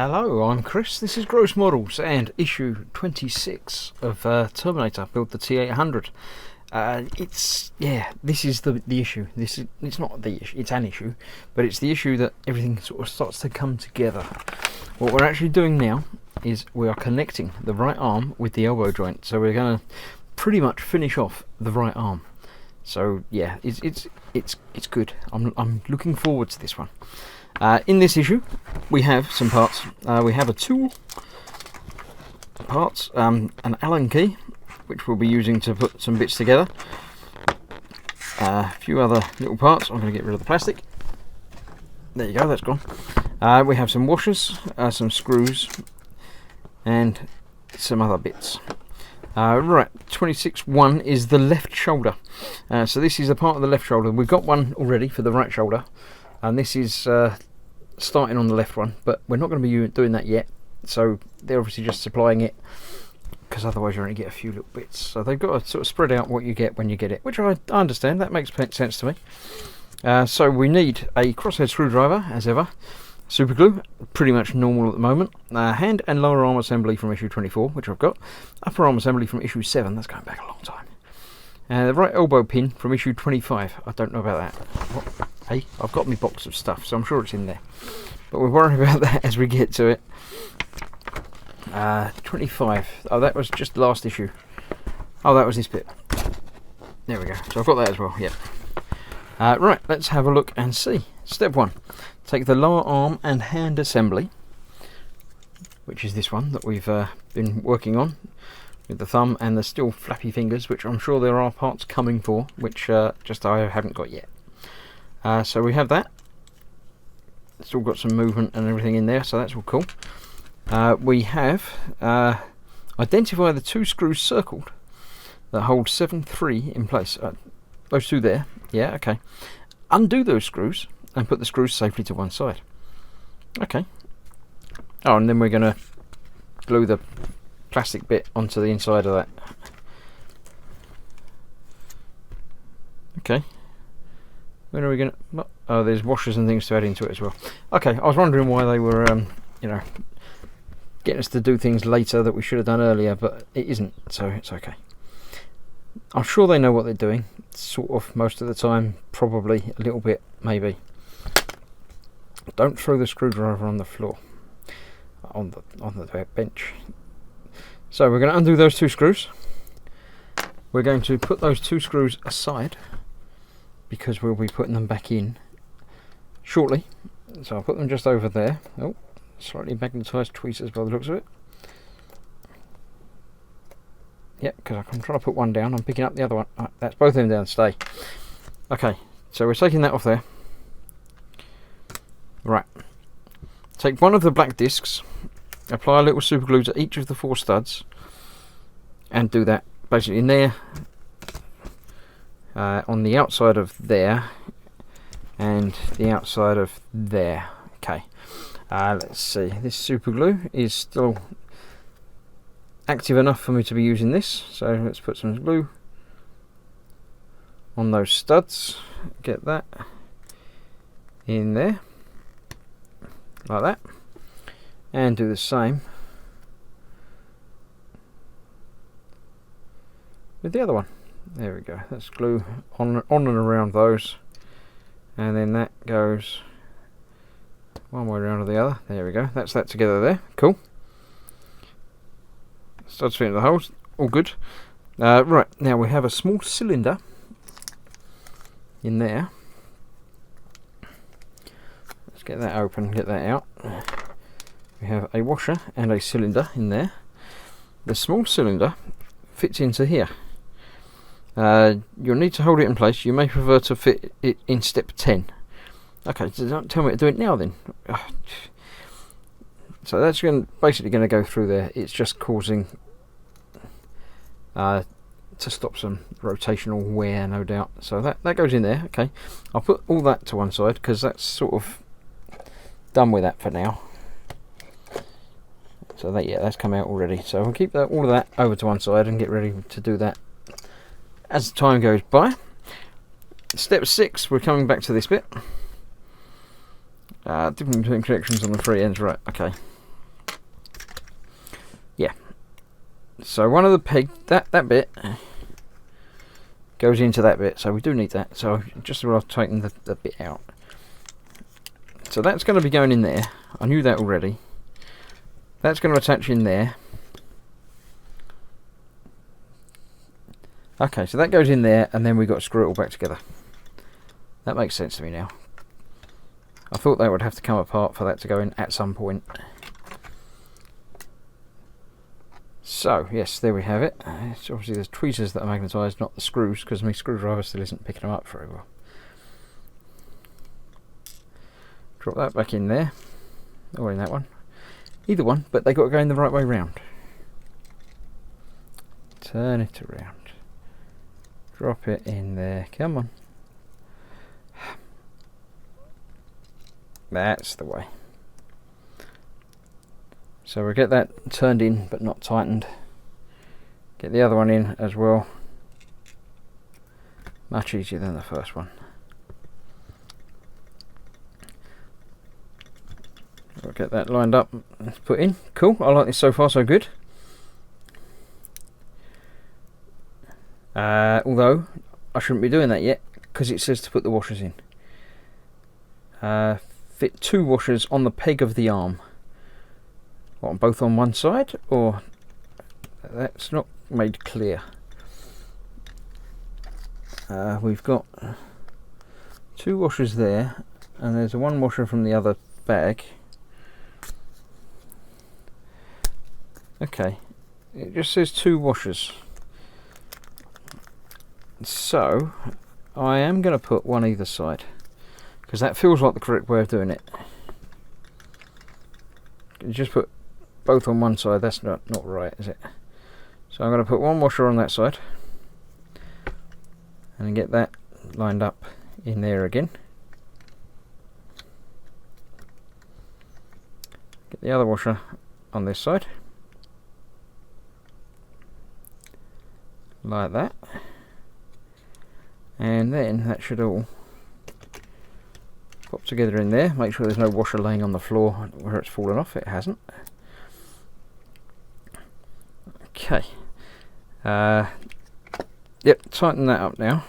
Hello, I'm Chris. This is Gross Models and issue 26 of Terminator. Build the T800. This is the issue. It's not the issue. It's an issue, but it's the issue that everything sort of starts to come together. What we're actually doing now is we are connecting the right arm with the elbow joint. So we're going to pretty much finish off the right arm. So yeah, it's good. I'm looking forward to this one. In this issue, we have some parts. We have a tool, parts, an Allen key, which we'll be using to put some bits together. A few other little parts. I'm going to get rid of the plastic. There you go, that's gone. We have some washers, some screws, and some other bits. Right, 26.1 is the left shoulder. So this is a part of the left shoulder. We've got one already for the right shoulder, and this is starting on the left one, but we're not going to be doing that yet. So they're obviously just supplying it, because otherwise you're going to get a few little bits. So they've got to sort of spread out what you get when you get it, which I understand. That makes sense to me. So we need a crosshead screwdriver, as ever. Super glue, pretty much normal at the moment. Hand and lower arm assembly from issue 24, which I've got. Upper arm assembly from issue 7, that's going back a long time. The right elbow pin from issue 25, I don't know about that. What? Hey, I've got my box of stuff, so I'm sure it's in there. But we'll worry about that as we get to it. 25, oh, that was just last issue. Oh, that was this bit. There we go, so I've got that as well, yeah. Right, let's have a look and see. Step 1, take the lower arm and hand assembly, which is this one that we've been working on with the thumb and the still flappy fingers, which I'm sure there are parts coming for, which just I haven't got yet. So we have that. Still got some movement and everything in there, so that's all cool. We have identify the 2 screws circled that hold 7-3 in place. Those 2 there, yeah, okay. Undo those screws and put the screws safely to one side. Okay. Oh, and then we're going to glue the plastic bit onto the inside of that. Okay. When are we going to... Oh, there's washers and things to add into it as well. Okay, I was wondering why they were, getting us to do things later that we should have done earlier, but it isn't, so it's okay. I'm sure they know what they're doing, sort of, most of the time, probably, a little bit, maybe. Don't throw the screwdriver on the floor, on the bench. So we're going to undo those 2 screws. We're going to put those 2 screws aside, because we'll be putting them back in shortly. So I'll put them just over there. Oh, slightly magnetised tweezers by the looks of it. Yep, because I'm trying to put one down, I'm picking up the other one. Right, that's both of them down, stay. Okay, so we're taking that off there. Right. Take one of the black discs, apply a little super glue to each of the 4 studs, and do that basically in there, on the outside of there, and the outside of there. Okay, let's see, this super glue is still active enough for me to be using this, so let's put some glue on those studs, get that in there like that, and do the same with the other one. There we go, let's glue on and around those, and then that goes one way around to the other. There we go, that's that together there. Cool. Studs fit into the holes, all good. Right, now we have a small cylinder in there. Let's get that open, get that out. We have a washer and a cylinder in there. The small cylinder fits into here. You'll need to hold it in place. You may prefer to fit it in step 10. Okay, so don't tell me to do it now then. So that's basically going to go through there. It's just causing to stop some rotational wear, no doubt. So that goes in there. Okay, I'll put all that to one side because that's sort of done with that for now. So that's come out already. So I'll keep all of that over to one side and get ready to do that as time goes by. Step 6, we're coming back to this bit. Different between connections on the 3 ends, right, okay. So one of the peg, that bit goes into that bit, so we do need that. So just as well I've taken the bit out. So that's going to be going in there. I knew that already. That's going to attach in there. Okay, so that goes in there, and then we've got to screw it all back together. That makes sense to me now. I thought that would have to come apart for that to go in at some point. So, yes, there we have it. It's obviously the tweezers that are magnetised, not the screws, because my screwdriver still isn't picking them up very well. Drop that back in there, or in that one. Either one, but they got to go in the right way round. Turn it around. Drop it in there. Come on. That's the way. So we'll get that turned in but not tightened. Get the other one in as well. Much easier than the first one. We'll get that lined up and put in. Cool, I like this so far, so good. Although I shouldn't be doing that yet because it says to put the washers in. Fit 2 washers on the peg of the arm. What, both on one side, or that's not made clear. We've got 2 washers there, and there's a 1 washer from the other bag. Okay, it just says 2 washers. So I am going to put one either side, because that feels like the correct way of doing it. You just put both on one side, that's not right, is it? So I'm going to put 1 washer on that side and get that lined up in there again. Get the other washer on this side, like that, and then that should all pop together in there. Make sure there's no washer laying on the floor where it's fallen off. It hasn't. Okay. Yep, tighten that up now.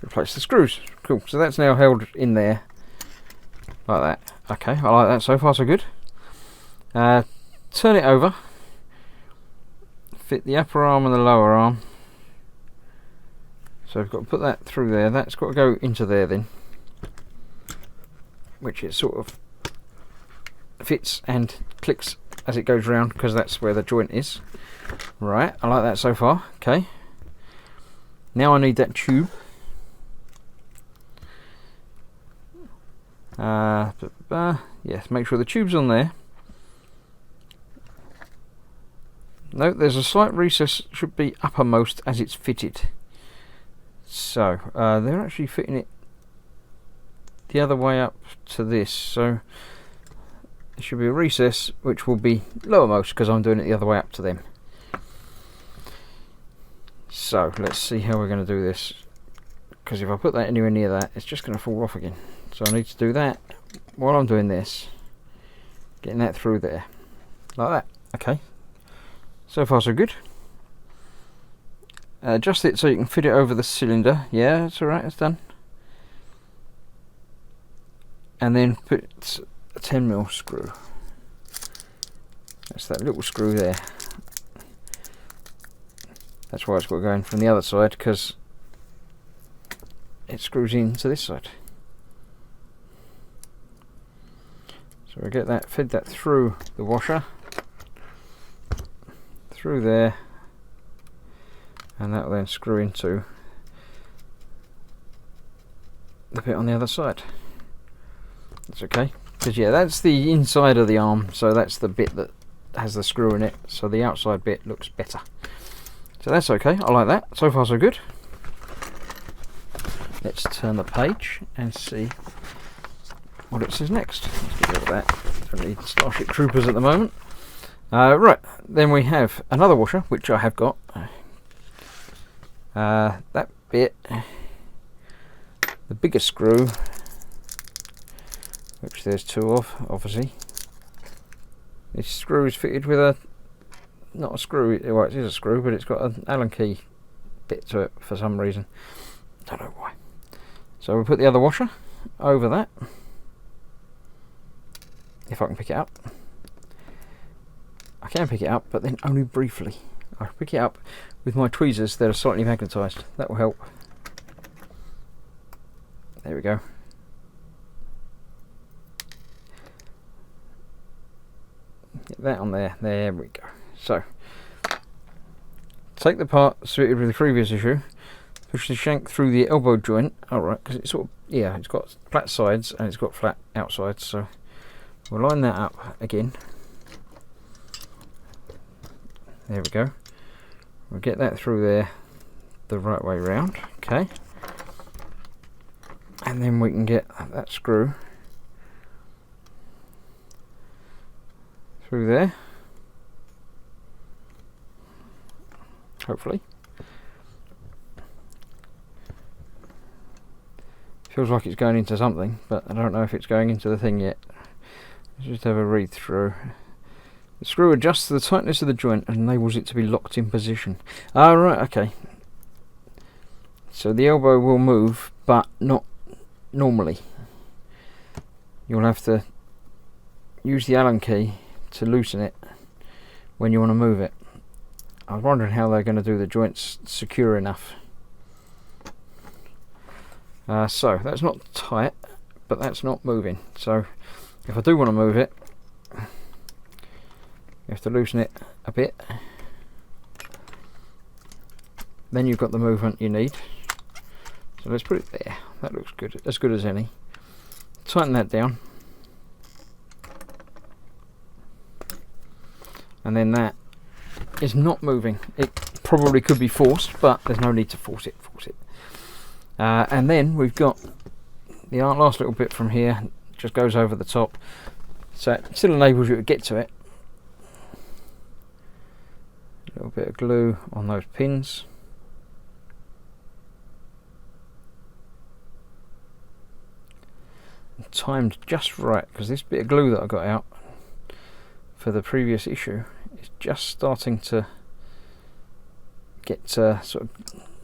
Replace the screws. Cool. So that's now held in there like that. Okay, I like that so far, so good. Turn it over. Fit the upper arm and the lower arm. So I've got to put that through there. That's got to go into there then, which it sort of fits and clicks as it goes round, because that's where the joint is. Right, I like that so far. Okay. Now I need that tube. Yes, make sure the tube's on there. No, there's a slight recess, should be uppermost as it's fitted. So, they're actually fitting it the other way up to this, so there should be a recess which will be lowermost because I'm doing it the other way up to them. So, let's see how we're going to do this, because if I put that anywhere near that, it's just going to fall off again. So I need to do that while I'm doing this, getting that through there, like that. Okay. So far so good. Adjust it so you can fit it over the cylinder. Yeah, that's alright, it's done. And then put a 10mm screw. That's that little screw there. That's why it's got to go in from the other side, because it screws into this side. So we get that, feed that through the washer, through there, and that will then screw into the bit on the other side. That's okay, because yeah, that's the inside of the arm, so that's the bit that has the screw in it, so the outside bit looks better. So that's okay, I like that. So far so good. Let's turn the page and see what it says next. Let's get rid of that. Don't need Starship Troopers at the moment. Right, then we have another washer, which I have got. That bit, the bigger screw which there's 2 of, obviously. This screw is fitted with a, not a screw, well it is a screw, but it's got an Allen key bit to it for some reason. Don't know why. So we put the other washer over that, if I can pick it up. I can pick it up, but then only briefly. I'll pick it up with my tweezers that are slightly magnetised. That will help. There we go. Get that on there. There we go. So, take the part suited with the previous issue. Push the shank through the elbow joint. Alright, because it's sort of, yeah, it's got flat sides and it's got flat outsides. So, we'll line that up again. There we go. We'll get that through there the right way round. Okay. And then we can get that screw through there. Hopefully. Feels like it's going into something, but I don't know if it's going into the thing yet. Let's just have a read through. The screw adjusts to the tightness of the joint and enables it to be locked in position. Ah, right, okay. So the elbow will move, but not normally. You'll have to use the Allen key to loosen it when you want to move it. I was wondering how they're going to do the joints secure enough. So that's not tight, but that's not moving. So if I do want to move it, you have to loosen it a bit. Then you've got the movement you need. So let's put it there. That looks good, as good as any. Tighten that down. And then that is not moving. It probably could be forced, but there's no need to force it. And then we've got the last little bit from here, just goes over the top. So it still enables you to get to it. A little bit of glue on those pins. Timed just right, because this bit of glue that I got out for the previous issue is just starting to get sort of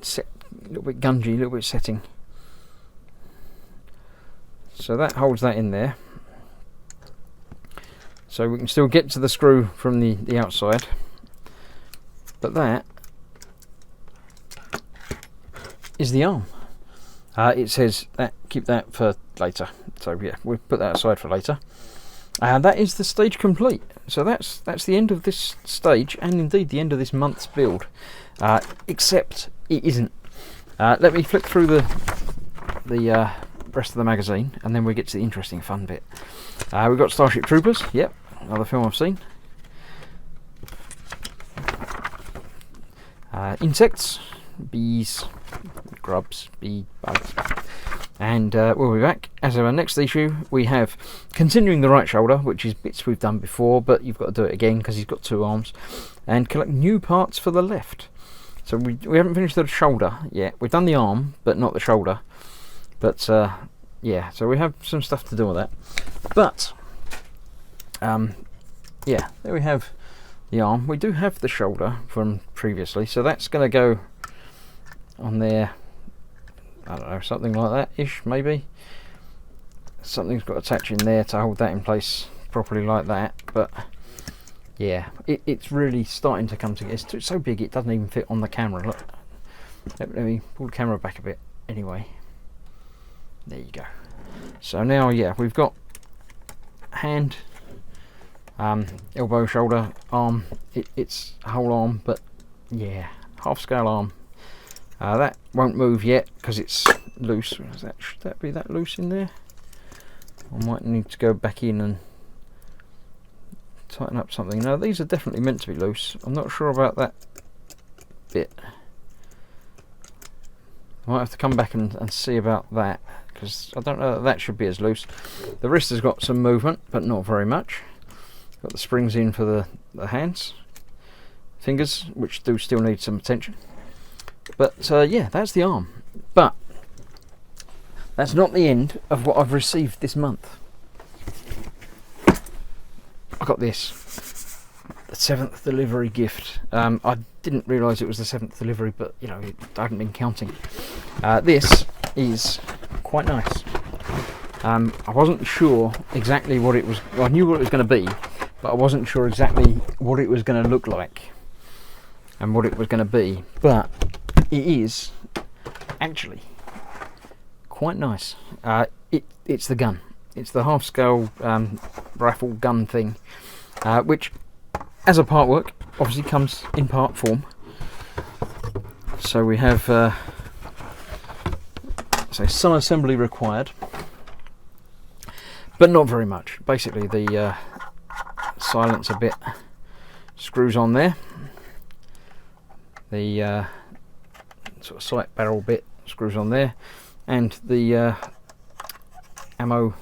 set, a little bit gungy, a little bit setting. So that holds that in there. So we can still get to the screw from the outside. But that is the arm. It says that keep that for later. So yeah, we'll put that aside for later. And that is the stage complete. So that's the end of this stage, and indeed the end of this month's build. Except it isn't. Let me flick through the rest of the magazine, and then we get to the interesting, fun bit. We've got Starship Troopers. Yep, another film I've seen. Insects, bees, grubs, bugs. And we'll be back. As of our next issue, we have continuing the right shoulder, which is bits we've done before, but you've got to do it again because he's got 2 arms, and collect new parts for the left. So we haven't finished the shoulder yet. We've done the arm, but not the shoulder. But yeah, so we have some stuff to do with that. But yeah, there we have the arm. We do have the shoulder from previously, so that's going to go on there. I don't know, something like that ish, maybe. Something's got to attach in there to hold that in place properly like that. But yeah, it's really starting to come together. It's so big it doesn't even fit on the camera. Look, let me pull the camera back a bit. Anyway, there you go. So now, yeah, we've got hand, elbow, shoulder, arm. It's a whole arm, but yeah, half scale arm. That won't move yet because it's loose. Should that be that loose in there? I might need to go back in and tighten up something. No, these are definitely meant to be loose. I'm not sure about that bit. I might have to come back and see about that, because I don't know that should be as loose. The wrist has got some movement, but not very much. Got the springs in for the hands, fingers, which do still need some attention. But yeah, that's the arm. But that's not the end of what I've received this month. I got this, the 7th delivery gift. I didn't realise it was the 7th delivery, but you know, I haven't been counting. This is quite nice. I wasn't sure exactly what it was. Well, I knew what it was going to be, but I wasn't sure exactly what it was going to look like and what it was going to be. But it is actually quite nice. It's the gun. It's the half-scale rifle gun thing, which, as a partwork, obviously comes in part form. So we have some assembly required, but not very much. Basically, the silencer bit screws on there. The sort of sight barrel bit screws on there, and the ammo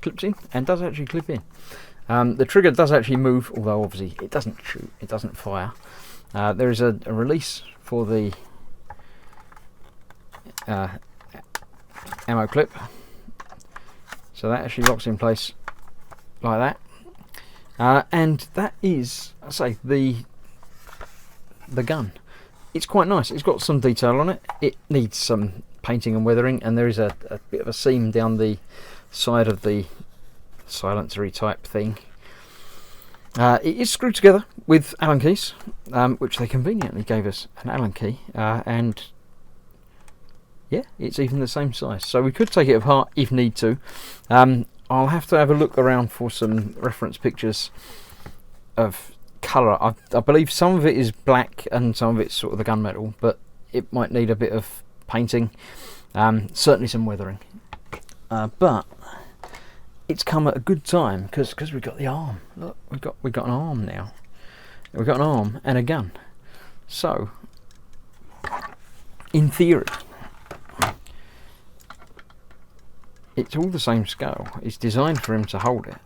clips in, and does actually clip in. The trigger does actually move, although obviously it doesn't shoot, it doesn't fire. There is a release for the ammo clip, so that actually locks in place like that. And that is, I say, the gun. It's quite nice. It's got some detail on it. It needs some painting and weathering, and there is a bit of a seam down the side of the silencery type thing. It is screwed together with Allen keys, which they conveniently gave us an Allen key, and yeah, it's even the same size, so we could take it apart if need to. I'll have to have a look around for some reference pictures of colour. I believe some of it is black and some of it's sort of the gunmetal, but it might need a bit of painting, certainly some weathering. But it's come at a good time because we've got the arm. Look, we've got an arm now. We've got an arm and a gun. So, in theory, it's all the same scale. It's designed for him to hold it.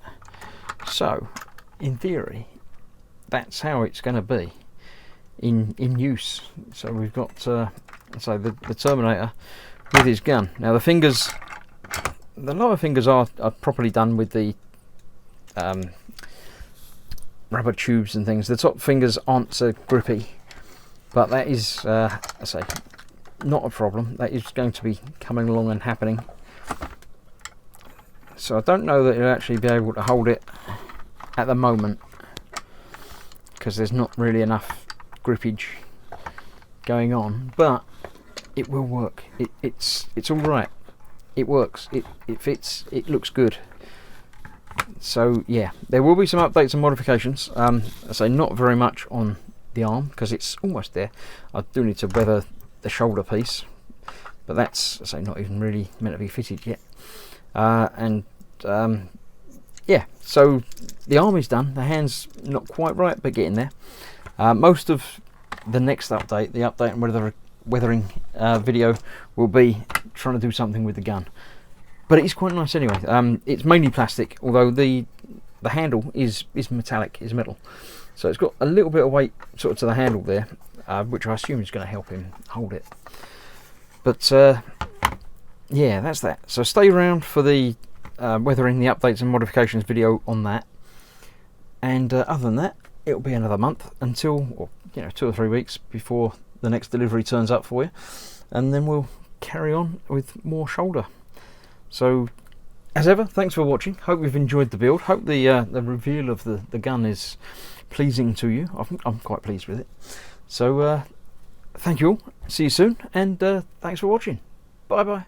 So, in theory, that's how it's going to be in use. So we've got the Terminator with his gun. Now the fingers, the lower fingers are properly done with the rubber tubes and things. The top fingers aren't so grippy, but that is, I say, not a problem. That is going to be coming along and happening. So I don't know that it'll actually be able to hold it at the moment, because there's not really enough grippage going on, but it will work. It's all right. It works. It fits. It looks good. So yeah, there will be some updates and modifications. I say not very much on the arm because it's almost there. I do need to weather the shoulder piece, but that's, I say, not even really meant to be fitted yet. Yeah, so the arm is done. The hand's not quite right, but getting there. Most of the next update, the update and weathering video, will be trying to do something with the gun. But it is quite nice anyway. It's mainly plastic, although the handle is metallic, is metal. So it's got a little bit of weight sort of to the handle there, which I assume is going to help him hold it. But yeah, that's that. So stay around for the weathering, the updates and modifications video on that. And other than that, it'll be another month until, or 2 or 3 weeks before the next delivery turns up for you, and then we'll carry on with more shoulder. So as ever, thanks for watching. Hope you've enjoyed the build. Hope the reveal of the gun is pleasing to you. I'm quite pleased with it. So thank you all. See you soon, and thanks for watching. Bye bye.